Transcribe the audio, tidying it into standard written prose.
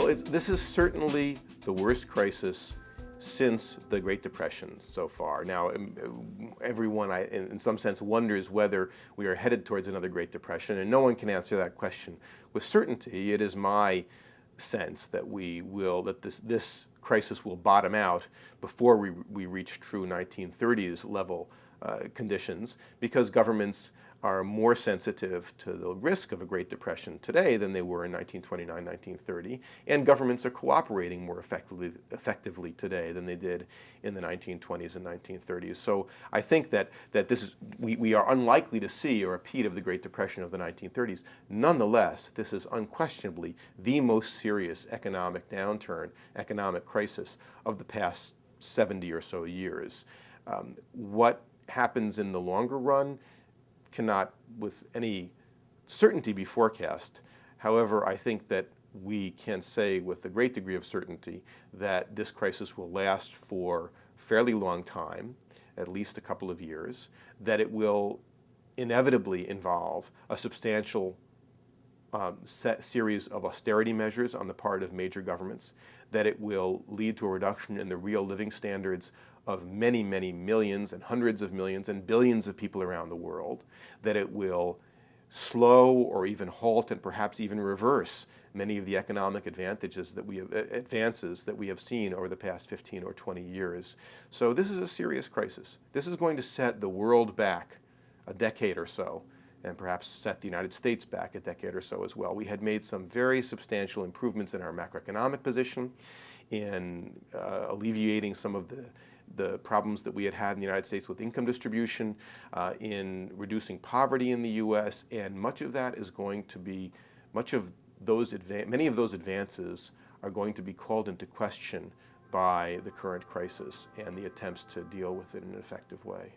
Well, this is certainly the worst crisis since the Great Depression so far. Now, everyone, in some sense, wonders whether we are headed towards another Great Depression, and no one can answer that question with certainty. It is my sense that this crisis will bottom out before we reach true 1930s level conditions, because governments are more sensitive to the risk of a Great Depression today than they were in 1929, 1930, and governments are cooperating more effectively today than they did in the 1920s and 1930s. So I think that we are unlikely to see a repeat of the Great Depression of the 1930s. Nonetheless, this is unquestionably the most serious economic downturn, economic crisis of the past 70 or so years. What happens in the longer run cannot with any certainty be forecast. However, I think that we can say with a great degree of certainty that this crisis will last for a fairly long time, at least a couple of years, that it will inevitably involve a substantial series of austerity measures on the part of major governments, that it will lead to a reduction in the real living standards of many, many millions and hundreds of millions and billions of people around the world, that it will slow or even halt and perhaps even reverse many of the economic advances that we have seen over the past 15 or 20 years. So this is a serious crisis. This is going to set the world back a decade or so, and perhaps set the United States back a decade or so as well. We had made some very substantial improvements in our macroeconomic position, in alleviating some of the problems that we had in the United States with income distribution, in reducing poverty in the U.S., and much of that is going to be, many of those advances are going to be called into question by the current crisis and the attempts to deal with it in an effective way.